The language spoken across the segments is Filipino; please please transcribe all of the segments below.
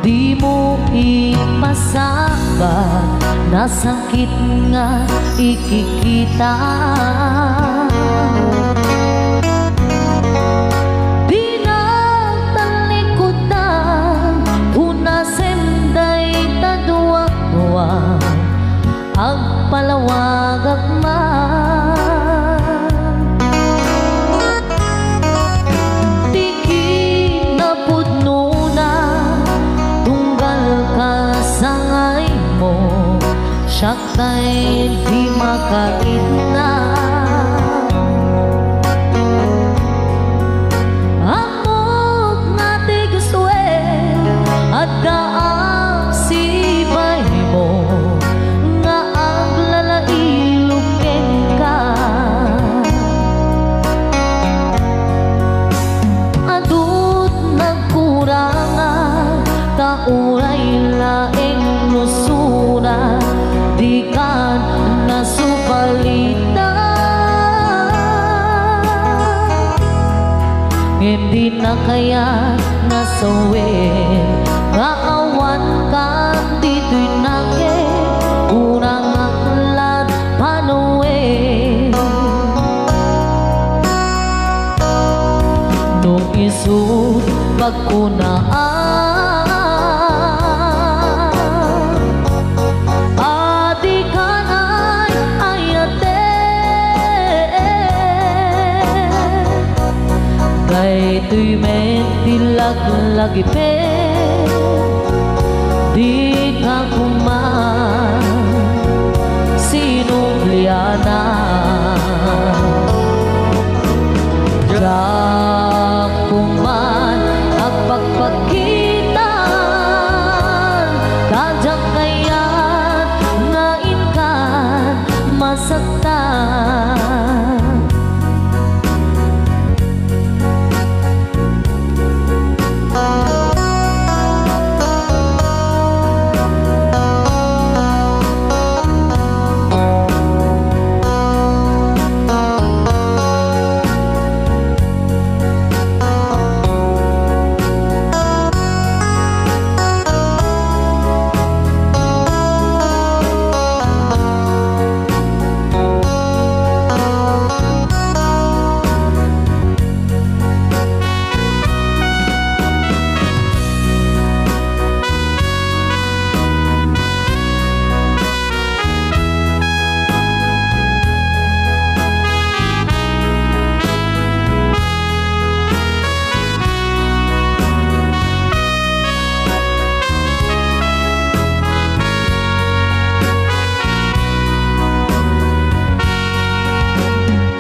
di mo ipasabat, nasakit nga ikikita. Di nagtalikutan, unasenday taduwa-duwa, agpalawag agman. Tiki na pudno na, tunggal ka sangay mo, siyak ta'y di makait na. Amok nga di guswe, at daang sibay mo, nga aglalailukin ka. Adut nagkurangan, tauray laing nusura, di kan nasupalita. Hindi na kaya nasawin, nga awan ka dito'y nake, urang aklat panuwi. Nung isut pagkunaan, adi kanay ayate, kay tuy mentilag lagi pe, di ka kuman sinubliana. Da kuman ang pagpakitan, kadyak kaya't ngain ka masaktan.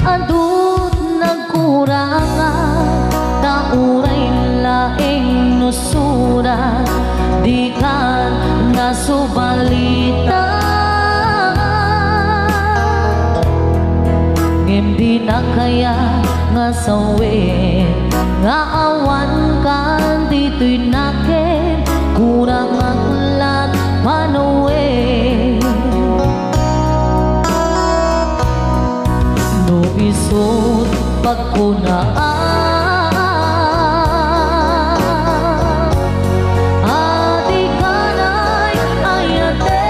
Adut nagkurangan, tauray laing nusura, di kan nasubalita. Hindi na kaya nga sawin, nga awan kan dito'y nake, kurang aklat panuwi. Isut pagkunaan, adi kanay ayate,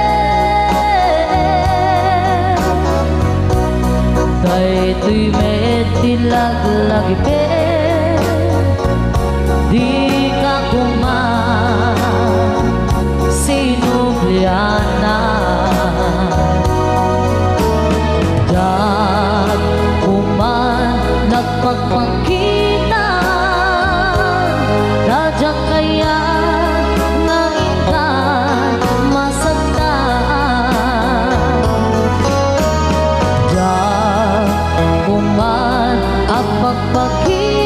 kay tuy metilag lagi pe, di ka kuman sinubliana. Nagpagpakitan, dadyak kaya ngain ka masaktan. Diyak kuman ang pagpakitan,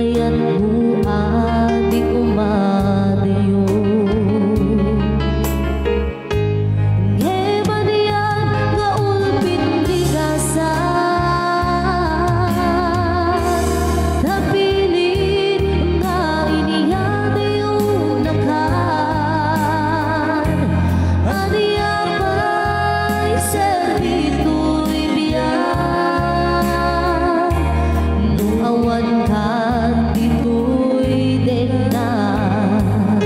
Kaya't di umadayo. Ngebadiyan gaulpit tigasan, tapilit nga iniyadayo nakan. Aniya ba'y servito'y biyan, nuawan ka dito'y denan.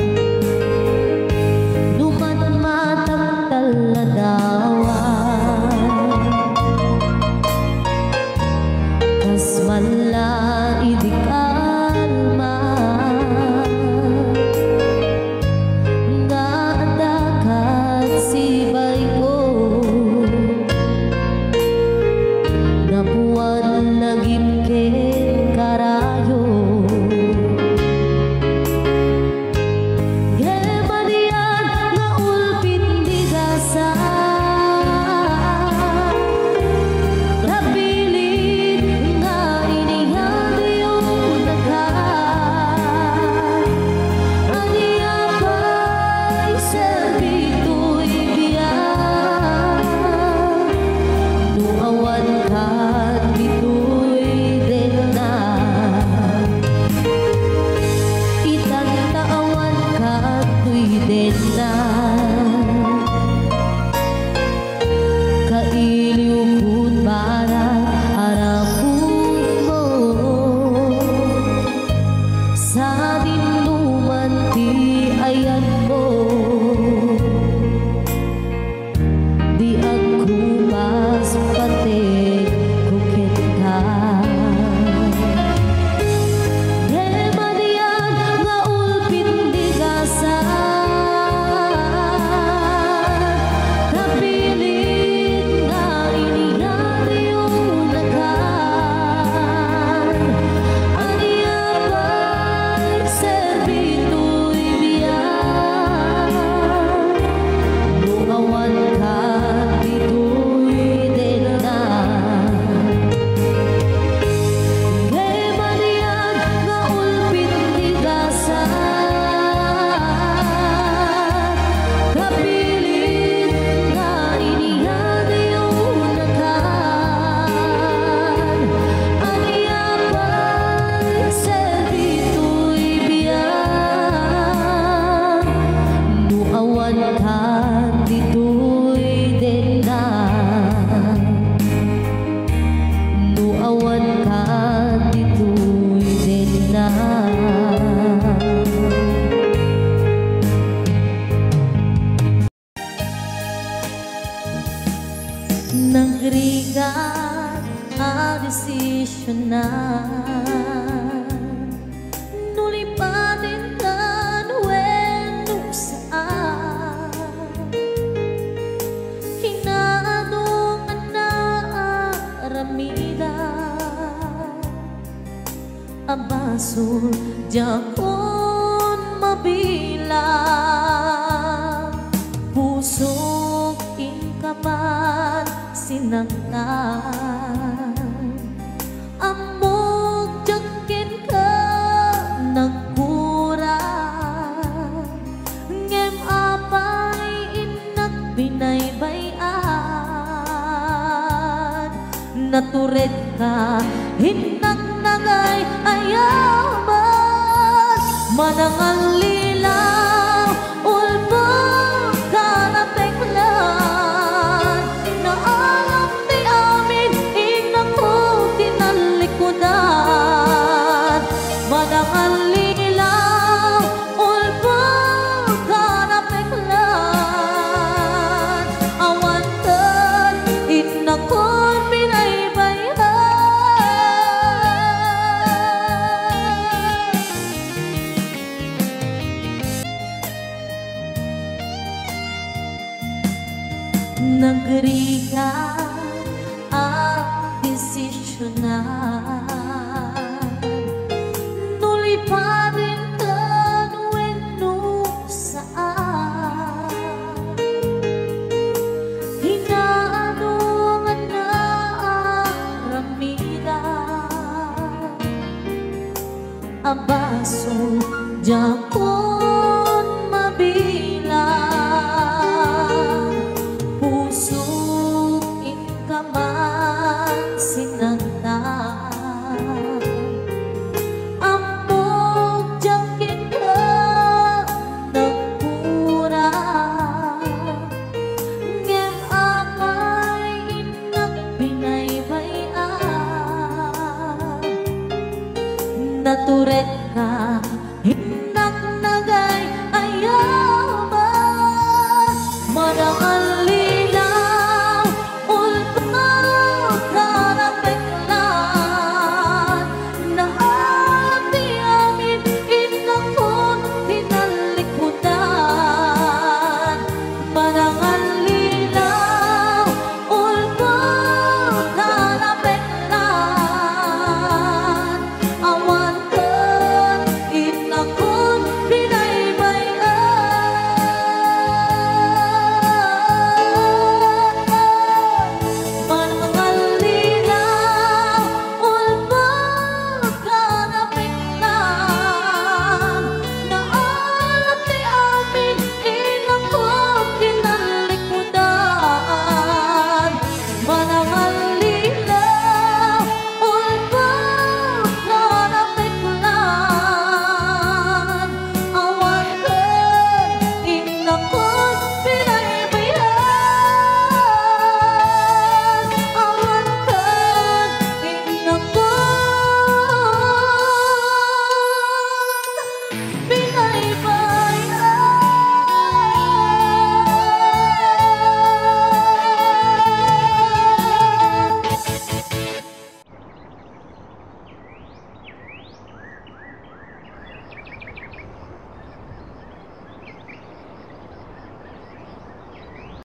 Numatmatang taladawan, kas malaid kalma, nga dakat sibay ko, napuan lagim ken karayo. Gebadiyan nga ulpit tigasan, tapilit nga iniyadayo nakan. Aniya ba'y servito'y biyan, nuawan ka dito'y denan. Itataawan ka to'y denan. Kailiw kun barat harapun mo, sa dinuman ti ayan mo. Di ako pas patek kukit ka. Gebadiyan nga ulpit tigasan, tapilit nga iniyadayo nakan. Aniya ba'y servito'y biyan, nuawan ka dito'y denan. Gebadiyan nga ulpit tigasan, tapilit nga iniyadayo nakan. Aniya ba'y servito'y biyan, nuawan ka dito'y denan. Nuawan ka dito'y denan. Nagrigat a desisyon na, nulipatin ka nuweno saan. Hinaanong na aramida, abasul jakon mabilang. Pusok inkaman sinangtan, amog jakin ka nagkurang. Ngem apay inak binaybayan, natured ka hinak nagay ayaman. Manangal lilaw ulbong ka na teklan, na alam di amin inako tinalikudan. Manangal lilaw ulbong ka na teklan, awantan inako binaybayan. Nagrigat ang desisyon na, nulipatin ka nuweno saan. Hinaanungan na aramida, abaso jakon mabilang puso ikaman sinagdan ambog jakin ka nagpura ngem akay inak binaybayan naturet ka